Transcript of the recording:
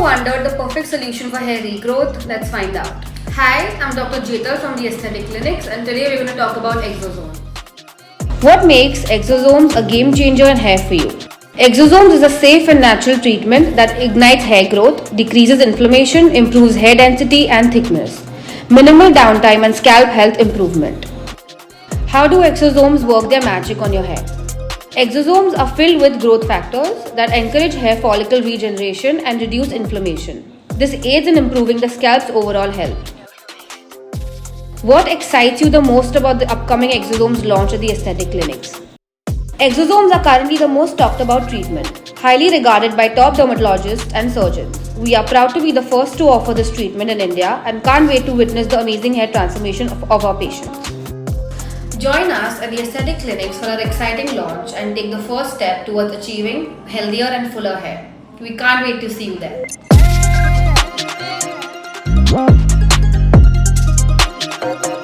wondered the perfect solution for hair regrowth? Let's find out. Hi, I'm Dr. Jetal from the Aesthetic Clinics, and today we're going to talk about exosomes. What makes exosomes a game changer in hair for you? Exosomes is a safe and natural treatment that ignites hair growth, decreases inflammation, improves hair density and thickness, minimal downtime and scalp health improvement. How do exosomes work their magic on your hair? Exosomes are filled with growth factors that encourage hair follicle regeneration and reduce inflammation. This aids in improving the scalp's overall health. What excites you the most about the upcoming Exosomes launch at the Aesthetic Clinics? Exosomes are currently the most talked about treatment, highly regarded by top dermatologists and surgeons. We are proud to be the first to offer this treatment in India and can't wait to witness the amazing hair transformation of our patients. Join us at the Aesthetic Clinics for our exciting launch and take the first step towards achieving healthier and fuller hair. We can't wait to see you there.